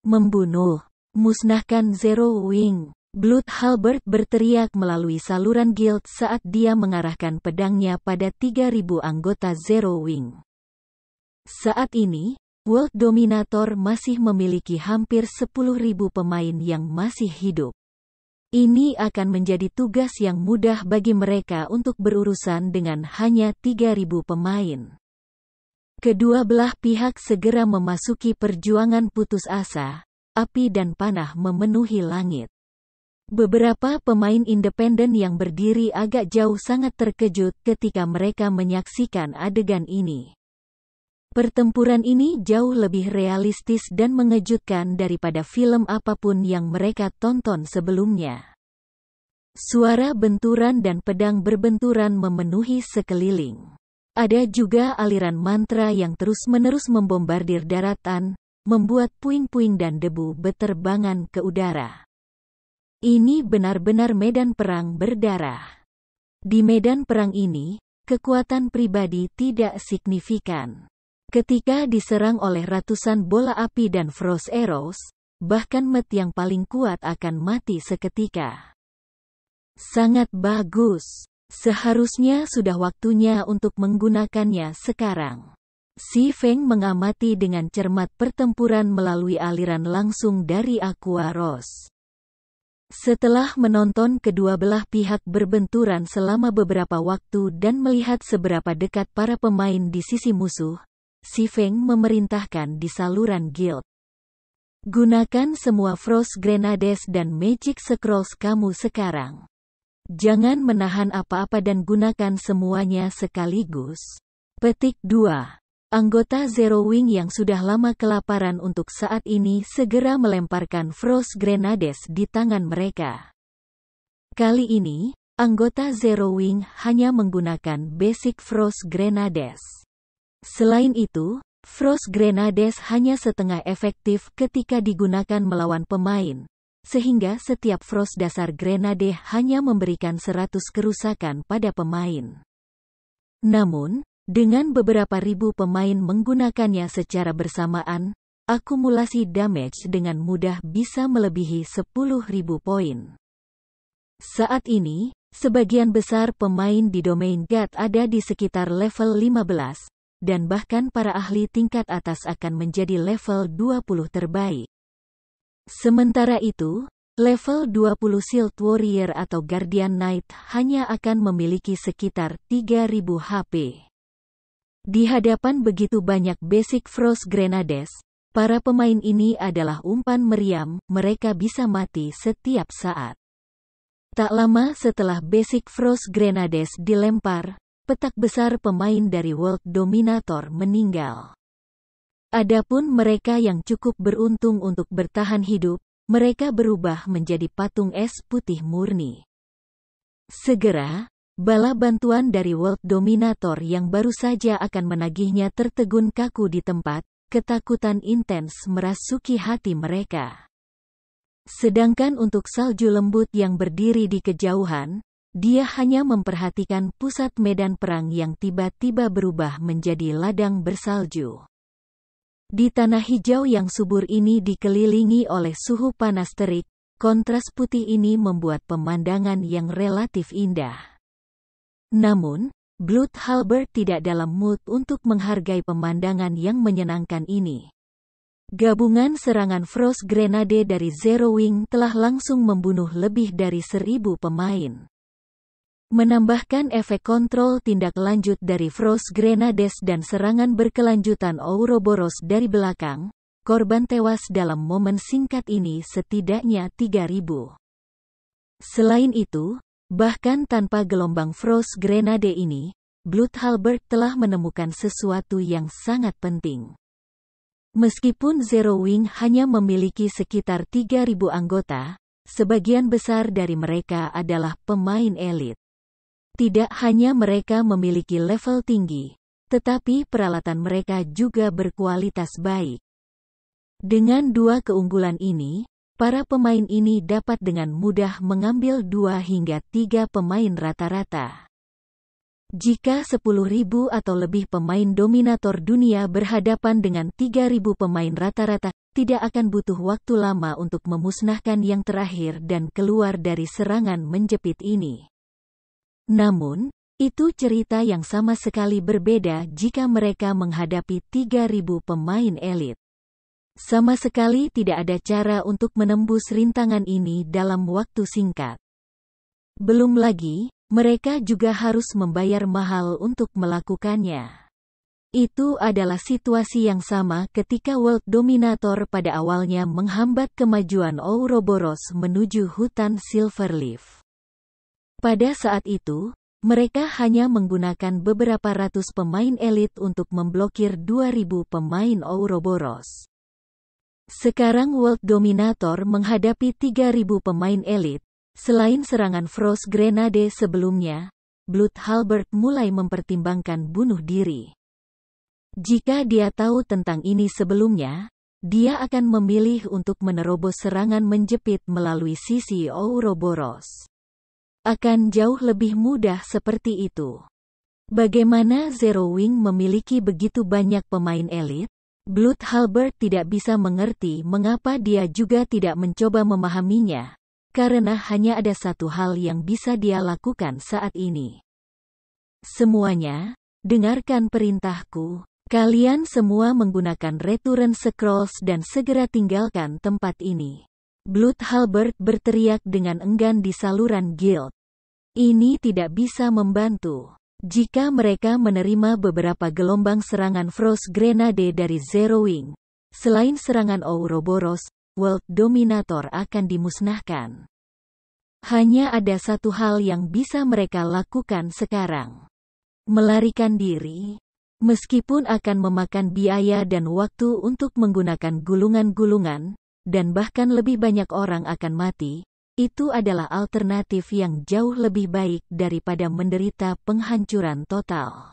Membunuh, musnahkan Zero Wing. Blood Halberd berteriak melalui saluran guild saat dia mengarahkan pedangnya pada 3.000 anggota Zero Wing. Saat ini, World Dominator masih memiliki hampir 10.000 pemain yang masih hidup. Ini akan menjadi tugas yang mudah bagi mereka untuk berurusan dengan hanya 3.000 pemain. Kedua belah pihak segera memasuki perjuangan putus asa, api dan panah memenuhi langit. Beberapa pemain independen yang berdiri agak jauh sangat terkejut ketika mereka menyaksikan adegan ini. Pertempuran ini jauh lebih realistis dan mengejutkan daripada film apapun yang mereka tonton sebelumnya. Suara benturan dan pedang berbenturan memenuhi sekeliling. Ada juga aliran mantra yang terus-menerus membombardir daratan, membuat puing-puing dan debu beterbangan ke udara. Ini benar-benar medan perang berdarah. Di medan perang ini, kekuatan pribadi tidak signifikan. Ketika diserang oleh ratusan bola api dan frost arrows, bahkan Met yang paling kuat akan mati seketika. Sangat bagus. Seharusnya sudah waktunya untuk menggunakannya sekarang. Si Feng mengamati dengan cermat pertempuran melalui aliran langsung dari Aqua Rose. Setelah menonton kedua belah pihak berbenturan selama beberapa waktu dan melihat seberapa dekat para pemain di sisi musuh, Si Feng memerintahkan di saluran guild. Gunakan semua Frost Grenades dan Magic Scrolls kamu sekarang. Jangan menahan apa-apa dan gunakan semuanya sekaligus. Petik 2. Anggota Zero Wing yang sudah lama kelaparan untuk saat ini segera melemparkan Frost Grenades di tangan mereka. Kali ini, anggota Zero Wing hanya menggunakan basic Frost Grenades. Selain itu, Frost Grenades hanya setengah efektif ketika digunakan melawan pemain, sehingga setiap Frost dasar Grenade hanya memberikan 100 kerusakan pada pemain. Namun, dengan beberapa ribu pemain menggunakannya secara bersamaan, akumulasi damage dengan mudah bisa melebihi 10.000 poin. Saat ini, sebagian besar pemain di domain God ada di sekitar level 15, dan bahkan para ahli tingkat atas akan menjadi level 20 terbaik. Sementara itu, level 20 Shield Warrior atau Guardian Knight hanya akan memiliki sekitar 3.000 HP. Di hadapan begitu banyak basic Frost Grenades, para pemain ini adalah umpan meriam, mereka bisa mati setiap saat. Tak lama setelah basic Frost Grenades dilempar, petak besar pemain dari World Dominator meninggal. Adapun mereka yang cukup beruntung untuk bertahan hidup, mereka berubah menjadi patung es putih murni. Segera, bala bantuan dari World Dominator yang baru saja akan menagihnya tertegun kaku di tempat, ketakutan intens merasuki hati mereka. Sedangkan untuk salju lembut yang berdiri di kejauhan, dia hanya memperhatikan pusat medan perang yang tiba-tiba berubah menjadi ladang bersalju. Di tanah hijau yang subur ini dikelilingi oleh suhu panas terik, kontras putih ini membuat pemandangan yang relatif indah. Namun, Blood Halberd tidak dalam mood untuk menghargai pemandangan yang menyenangkan ini. Gabungan serangan Frost Grenade dari Zero Wing telah langsung membunuh lebih dari 1.000 pemain. Menambahkan efek kontrol tindak lanjut dari Frost Grenades dan serangan berkelanjutan Ouroboros dari belakang, korban tewas dalam momen singkat ini setidaknya 3.000. Selain itu, bahkan tanpa gelombang Frost Grenade ini, Blood Halberd telah menemukan sesuatu yang sangat penting. Meskipun Zero Wing hanya memiliki sekitar 3.000 anggota, sebagian besar dari mereka adalah pemain elit. Tidak hanya mereka memiliki level tinggi, tetapi peralatan mereka juga berkualitas baik. Dengan dua keunggulan ini, para pemain ini dapat dengan mudah mengambil 2 hingga 3 pemain rata-rata. Jika 10.000 atau lebih pemain dominator dunia berhadapan dengan 3.000 pemain rata-rata, tidak akan butuh waktu lama untuk memusnahkan yang terakhir dan keluar dari serangan menjepit ini. Namun, itu cerita yang sama sekali berbeda jika mereka menghadapi 3.000 pemain elit. Sama sekali tidak ada cara untuk menembus rintangan ini dalam waktu singkat. Belum lagi, mereka juga harus membayar mahal untuk melakukannya. Itu adalah situasi yang sama ketika World Dominator pada awalnya menghambat kemajuan Ouroboros menuju hutan Silverleaf. Pada saat itu, mereka hanya menggunakan beberapa ratus pemain elit untuk memblokir 2.000 pemain Ouroboros. Sekarang World Dominator menghadapi 3.000 pemain elit. Selain serangan Frost Grenade sebelumnya, Blood Halberd mulai mempertimbangkan bunuh diri. Jika dia tahu tentang ini sebelumnya, dia akan memilih untuk menerobos serangan menjepit melalui sisi Ouroboros. Akan jauh lebih mudah seperti itu. Bagaimana Zero Wing memiliki begitu banyak pemain elit? Blood Halberd tidak bisa mengerti mengapa dia juga tidak mencoba memahaminya. Karena hanya ada satu hal yang bisa dia lakukan saat ini. Semuanya, dengarkan perintahku. Kalian semua menggunakan Return Scrolls dan segera tinggalkan tempat ini. Blood Halberd berteriak dengan enggan di saluran guild. Ini tidak bisa membantu. Jika mereka menerima beberapa gelombang serangan Frost Grenade dari Zero Wing, selain serangan Ouroboros, World Dominator akan dimusnahkan. Hanya ada satu hal yang bisa mereka lakukan sekarang. Melarikan diri. Meskipun akan memakan biaya dan waktu untuk menggunakan gulungan-gulungan, dan bahkan lebih banyak orang akan mati, itu adalah alternatif yang jauh lebih baik daripada menderita penghancuran total.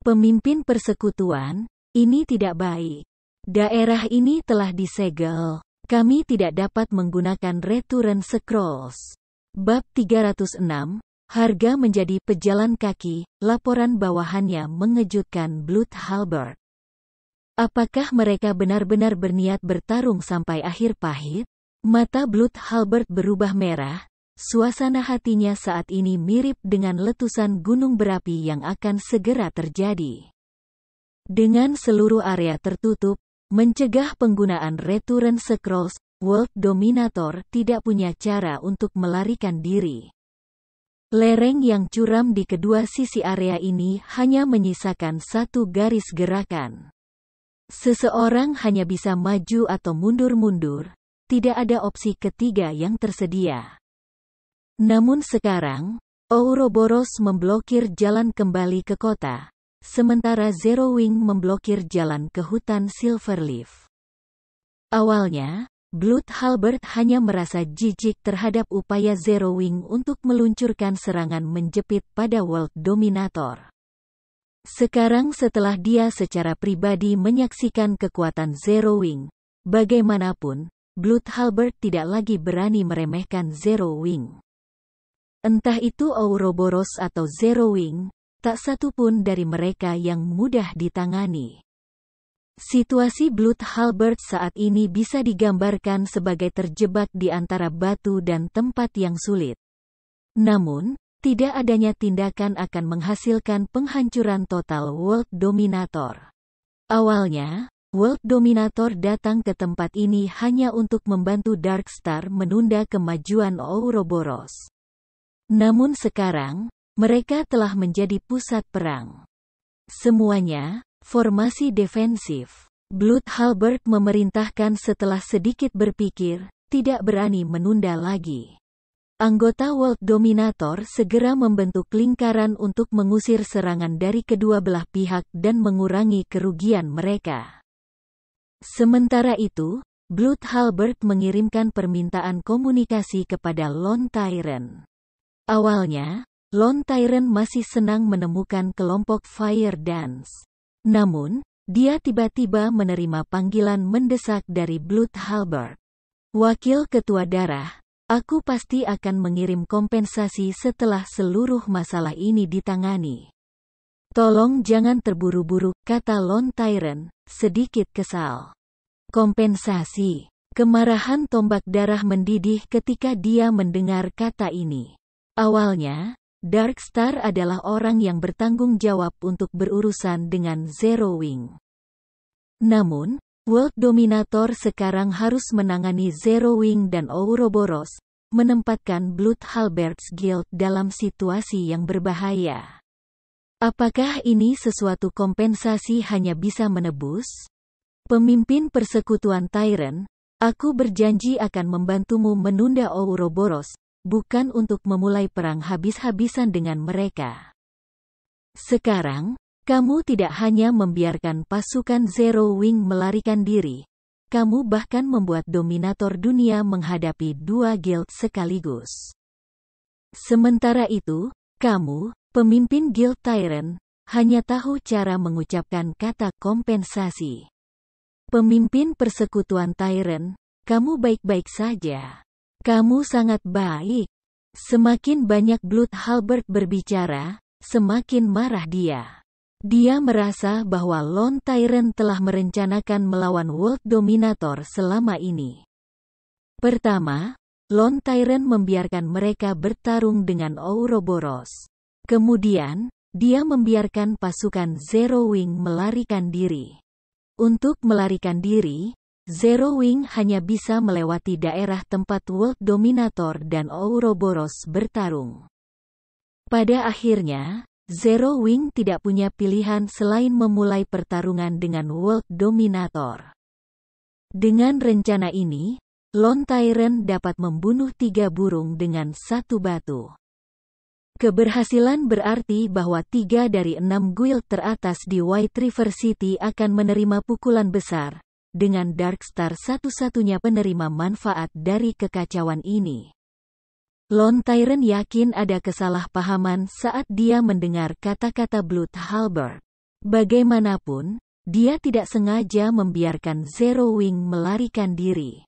Pemimpin persekutuan, ini tidak baik. Daerah ini telah disegel. Kami tidak dapat menggunakan Return Scrolls. Bab 306, Harga menjadi pejalan kaki, laporan bawahannya mengejutkan Blood Halberd. Apakah mereka benar-benar berniat bertarung sampai akhir pahit? Mata Blood Halberd berubah merah, suasana hatinya saat ini mirip dengan letusan gunung berapi yang akan segera terjadi. Dengan seluruh area tertutup, mencegah penggunaan Return Scrolls, World Dominator tidak punya cara untuk melarikan diri. Lereng yang curam di kedua sisi area ini hanya menyisakan satu garis gerakan. Seseorang hanya bisa maju atau mundur-mundur, tidak ada opsi ketiga yang tersedia. Namun sekarang, Ouroboros memblokir jalan kembali ke kota. Sementara Zero Wing memblokir jalan ke hutan Silverleaf. Awalnya, Blood Halberd hanya merasa jijik terhadap upaya Zero Wing untuk meluncurkan serangan menjepit pada World Dominator. Sekarang setelah dia secara pribadi menyaksikan kekuatan Zero Wing, bagaimanapun, Blood Halberd tidak lagi berani meremehkan Zero Wing. Entah itu Ouroboros atau Zero Wing, tak satu pun dari mereka yang mudah ditangani. Situasi Blood Halberd saat ini bisa digambarkan sebagai terjebak di antara batu dan tempat yang sulit. Namun, tidak adanya tindakan akan menghasilkan penghancuran total World Dominator. Awalnya, World Dominator datang ke tempat ini hanya untuk membantu Darkstar menunda kemajuan Ouroboros. Namun sekarang, mereka telah menjadi pusat perang. Semuanya, formasi defensif. Blood Halberd memerintahkan setelah sedikit berpikir, tidak berani menunda lagi. Anggota World Dominator segera membentuk lingkaran untuk mengusir serangan dari kedua belah pihak dan mengurangi kerugian mereka. Sementara itu, Blood Halberd mengirimkan permintaan komunikasi kepada Lone Tyrant. Awalnya, Lone Tyrant masih senang menemukan kelompok Fire Dance. Namun, dia tiba-tiba menerima panggilan mendesak dari Blood Halberd. Wakil Ketua Darah, aku pasti akan mengirim kompensasi setelah seluruh masalah ini ditangani. Tolong jangan terburu-buru, kata Lone Tyrant, sedikit kesal. Kompensasi. Kemarahan Tombak Darah mendidih ketika dia mendengar kata ini. Awalnya, Darkstar adalah orang yang bertanggung jawab untuk berurusan dengan Zero Wing. Namun, World Dominator sekarang harus menangani Zero Wing dan Ouroboros, menempatkan Blood Halberds Guild dalam situasi yang berbahaya. Apakah ini sesuatu kompensasi hanya bisa menebus? Pemimpin Persekutuan Tyrant, aku berjanji akan membantumu menunda Ouroboros, bukan untuk memulai perang habis-habisan dengan mereka. Sekarang, kamu tidak hanya membiarkan pasukan Zero Wing melarikan diri, kamu bahkan membuat Dominator dunia menghadapi dua guild sekaligus. Sementara itu, kamu, pemimpin Guild Tyrant, hanya tahu cara mengucapkan kata kompensasi. Pemimpin Persekutuan Tyrant, kamu baik-baik saja. Kamu sangat baik. Semakin banyak Blood Halberd berbicara, semakin marah dia. Dia merasa bahwa Lone Tyrant telah merencanakan melawan World Dominator selama ini. Pertama, Lone Tyrant membiarkan mereka bertarung dengan Ouroboros. Kemudian, dia membiarkan pasukan Zero Wing melarikan diri. Untuk melarikan diri, Zero Wing hanya bisa melewati daerah tempat World Dominator dan Ouroboros bertarung. Pada akhirnya, Zero Wing tidak punya pilihan selain memulai pertarungan dengan World Dominator. Dengan rencana ini, Lone Tyrant dapat membunuh 3 burung dengan 1 batu. Keberhasilan berarti bahwa 3 dari 6 guild teratas di White River City akan menerima pukulan besar, dengan Darkstar satu-satunya penerima manfaat dari kekacauan ini. Lone Tyrant yakin ada kesalahpahaman saat dia mendengar kata-kata Blood Halberd. Bagaimanapun, dia tidak sengaja membiarkan Zero Wing melarikan diri.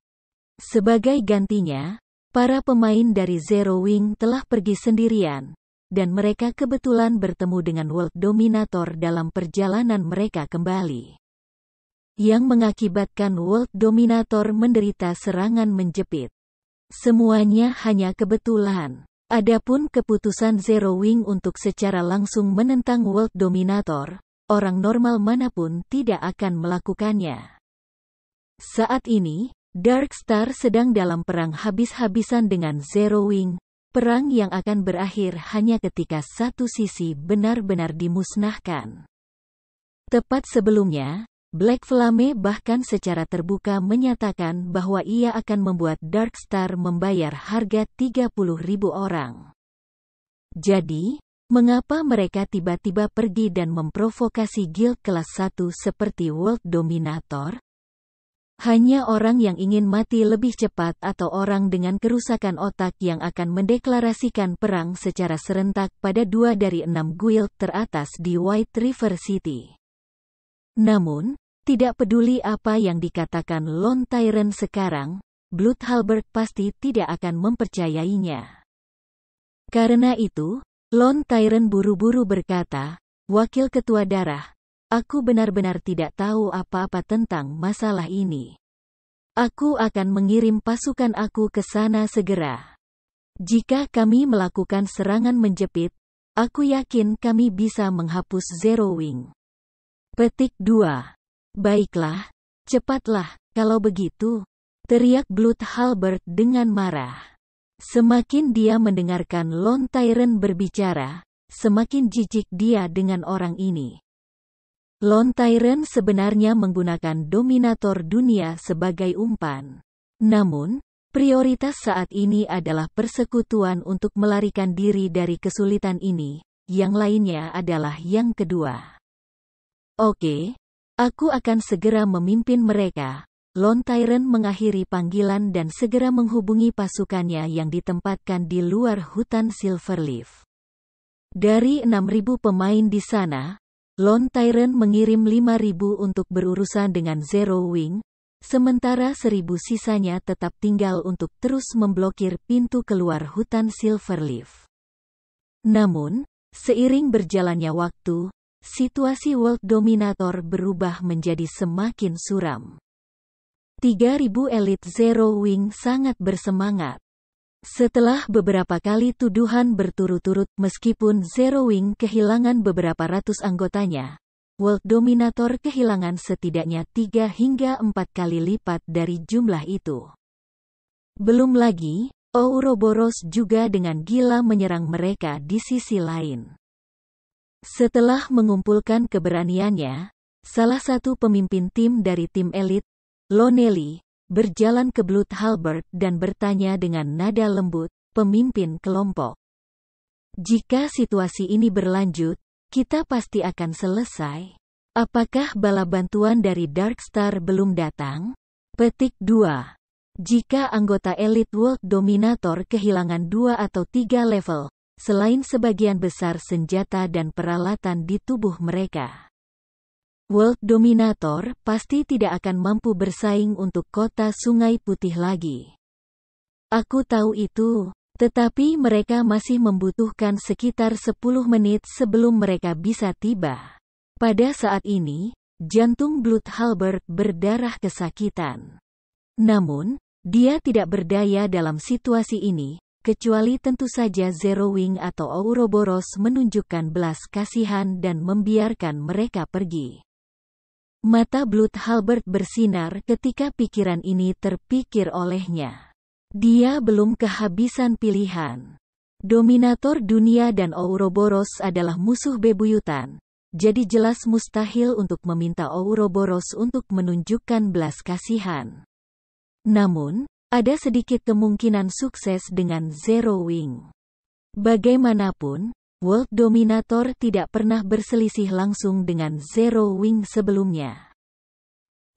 Sebagai gantinya, para pemain dari Zero Wing telah pergi sendirian, dan mereka kebetulan bertemu dengan World Dominator dalam perjalanan mereka kembali. Yang mengakibatkan World Dominator menderita serangan menjepit. Semuanya hanya kebetulan. Adapun keputusan Zero Wing untuk secara langsung menentang World Dominator, orang normal manapun tidak akan melakukannya. Saat ini, Darkstar sedang dalam perang habis-habisan dengan Zero Wing, perang yang akan berakhir hanya ketika satu sisi benar-benar dimusnahkan. Tepat sebelumnya, Black Flame bahkan secara terbuka menyatakan bahwa ia akan membuat Darkstar membayar harga 30.000 orang. Jadi, mengapa mereka tiba-tiba pergi dan memprovokasi guild kelas 1 seperti World Dominator? Hanya orang yang ingin mati lebih cepat atau orang dengan kerusakan otak yang akan mendeklarasikan perang secara serentak pada 2 dari 6 guild teratas di White River City. Namun, tidak peduli apa yang dikatakan Lone Tyrant sekarang, Blood Halberd pasti tidak akan mempercayainya. Karena itu, Lone Tyrant buru-buru berkata, "Wakil Ketua Darah, aku benar-benar tidak tahu apa-apa tentang masalah ini. Aku akan mengirim pasukan aku ke sana segera. Jika kami melakukan serangan menjepit, aku yakin kami bisa menghapus Zero Wing." Petik 2. Baiklah, Cepatlah, kalau begitu, teriak Blood Halberd dengan marah. Semakin dia mendengarkan Lone Tyrant berbicara, semakin jijik dia dengan orang ini. Lone Tyrant sebenarnya menggunakan dominator dunia sebagai umpan. Namun, prioritas saat ini adalah persekutuan untuk melarikan diri dari kesulitan ini, yang lainnya adalah yang kedua. Oke, aku akan segera memimpin mereka. Lone Tyrant mengakhiri panggilan dan segera menghubungi pasukannya yang ditempatkan di luar hutan Silverleaf. Dari 6.000 pemain di sana, Lone Tyrant mengirim 5.000 untuk berurusan dengan Zero Wing, sementara 1.000 sisanya tetap tinggal untuk terus memblokir pintu keluar hutan Silverleaf. Namun, seiring berjalannya waktu, situasi World Dominator berubah menjadi semakin suram. 3.000 elit Zero Wing sangat bersemangat. Setelah beberapa kali tuduhan berturut-turut meskipun Zero Wing kehilangan beberapa ratus anggotanya, World Dominator kehilangan setidaknya 3 hingga 4 kali lipat dari jumlah itu. Belum lagi, Ouroboros juga dengan gila menyerang mereka di sisi lain. Setelah mengumpulkan keberaniannya, salah satu pemimpin tim dari tim elit, Lonely, berjalan ke Blood Halberd dan bertanya dengan nada lembut, pemimpin kelompok. Jika situasi ini berlanjut, kita pasti akan selesai. Apakah bala bantuan dari Darkstar belum datang? Petik 2. Jika anggota elit World Dominator kehilangan 2 atau 3 level, selain sebagian besar senjata dan peralatan di tubuh mereka, World Dominator pasti tidak akan mampu bersaing untuk kota Sungai Putih lagi. Aku tahu itu, tetapi mereka masih membutuhkan sekitar 10 menit sebelum mereka bisa tiba. Pada saat ini, jantung Blood Halberd berdarah kesakitan. Namun, dia tidak berdaya dalam situasi ini, kecuali tentu saja Zero Wing atau Ouroboros menunjukkan belas kasihan dan membiarkan mereka pergi. Mata Blood Halberd bersinar ketika pikiran ini terpikir olehnya. Dia belum kehabisan pilihan. Dominator dunia dan Ouroboros adalah musuh bebuyutan, jadi jelas mustahil untuk meminta Ouroboros untuk menunjukkan belas kasihan. Namun, ada sedikit kemungkinan sukses dengan Zero Wing. Bagaimanapun, World Dominator tidak pernah berselisih langsung dengan Zero Wing sebelumnya.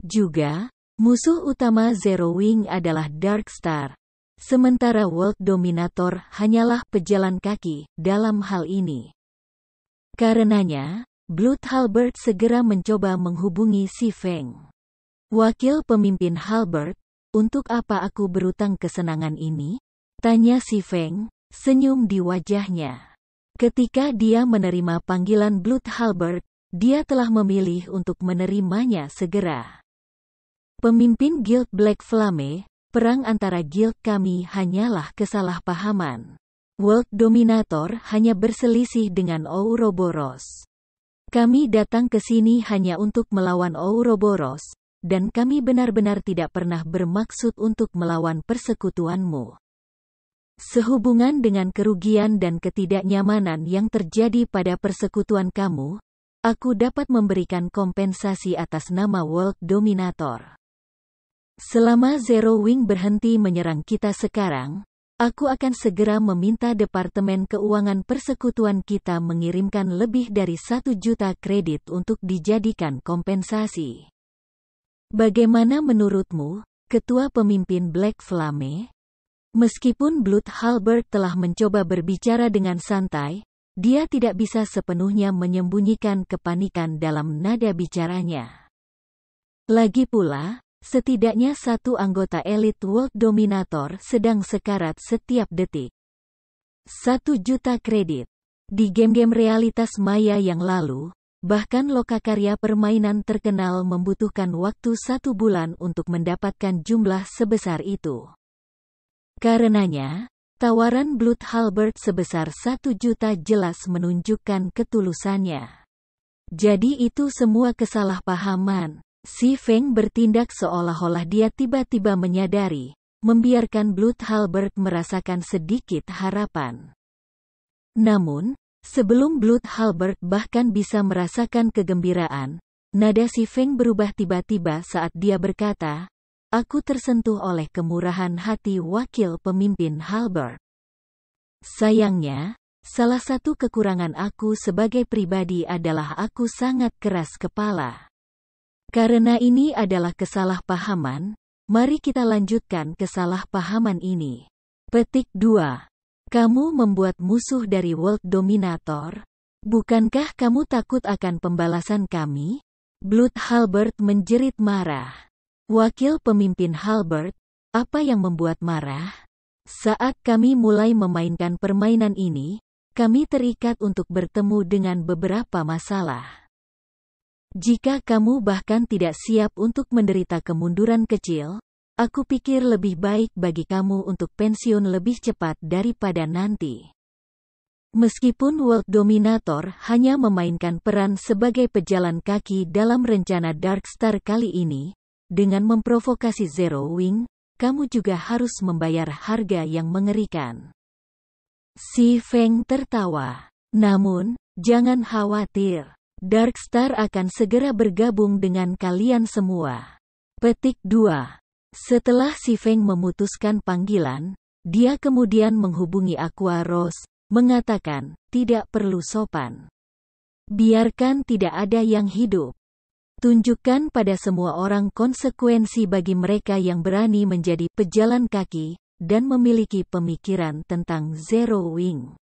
Juga, musuh utama Zero Wing adalah Darkstar, sementara World Dominator hanyalah pejalan kaki dalam hal ini. Karenanya, Blood Halberd segera mencoba menghubungi Si Feng. Wakil pemimpin Halberd, untuk apa aku berutang kesenangan ini? Tanya Si Feng, senyum di wajahnya. Ketika dia menerima panggilan Blood Halberd, dia telah memilih untuk menerimanya segera. Pemimpin Guild Black Flame, perang antara guild kami hanyalah kesalahpahaman. World Dominator hanya berselisih dengan Ouroboros. Kami datang ke sini hanya untuk melawan Ouroboros, dan kami benar-benar tidak pernah bermaksud untuk melawan persekutuanmu. Sehubungan dengan kerugian dan ketidaknyamanan yang terjadi pada persekutuan kamu, aku dapat memberikan kompensasi atas nama World Dominator. Selama Zero Wing berhenti menyerang kita sekarang, aku akan segera meminta Departemen Keuangan Persekutuan kita mengirimkan lebih dari 1 juta kredit untuk dijadikan kompensasi. Bagaimana menurutmu, Ketua Pemimpin Black Flame? Meskipun Blood Halberd telah mencoba berbicara dengan santai, dia tidak bisa sepenuhnya menyembunyikan kepanikan dalam nada bicaranya. Lagi pula, setidaknya 1 anggota elit World Dominator sedang sekarat setiap detik. 1 juta kredit. Di game-game realitas maya yang lalu, bahkan lokakarya permainan terkenal membutuhkan waktu 1 bulan untuk mendapatkan jumlah sebesar itu. Karenanya, tawaran Blood Halberd sebesar 1 juta jelas menunjukkan ketulusannya. Jadi itu semua kesalahpahaman. Si Feng bertindak seolah-olah dia tiba-tiba menyadari, membiarkan Blood Halberd merasakan sedikit harapan. Namun, sebelum Blood Halberd bahkan bisa merasakan kegembiraan, nada si Feng berubah tiba-tiba saat dia berkata, "Aku tersentuh oleh kemurahan hati wakil pemimpin Halberd. Sayangnya, salah satu kekurangan aku sebagai pribadi adalah aku sangat keras kepala. Karena ini adalah kesalahpahaman, mari kita lanjutkan kesalahpahaman ini." Petik 2. Kamu membuat musuh dari World Dominator? Bukankah kamu takut akan pembalasan kami? Blood Halberd menjerit marah. Wakil pemimpin Halberd, apa yang membuat marah? Saat kami mulai memainkan permainan ini, kami terikat untuk bertemu dengan beberapa masalah. Jika kamu bahkan tidak siap untuk menderita kemunduran kecil, aku pikir lebih baik bagi kamu untuk pensiun lebih cepat daripada nanti. Meskipun World Dominator hanya memainkan peran sebagai pejalan kaki dalam rencana Darkstar kali ini, dengan memprovokasi Zero Wing, kamu juga harus membayar harga yang mengerikan. Si Feng tertawa. Namun, jangan khawatir. Darkstar akan segera bergabung dengan kalian semua. Petik 2. Setelah si Feng memutuskan panggilan, dia kemudian menghubungi Aqua Rose, mengatakan, tidak perlu sopan. Biarkan tidak ada yang hidup. Tunjukkan pada semua orang konsekuensi bagi mereka yang berani menjadi pejalan kaki, dan memiliki pemikiran tentang Zero Wing.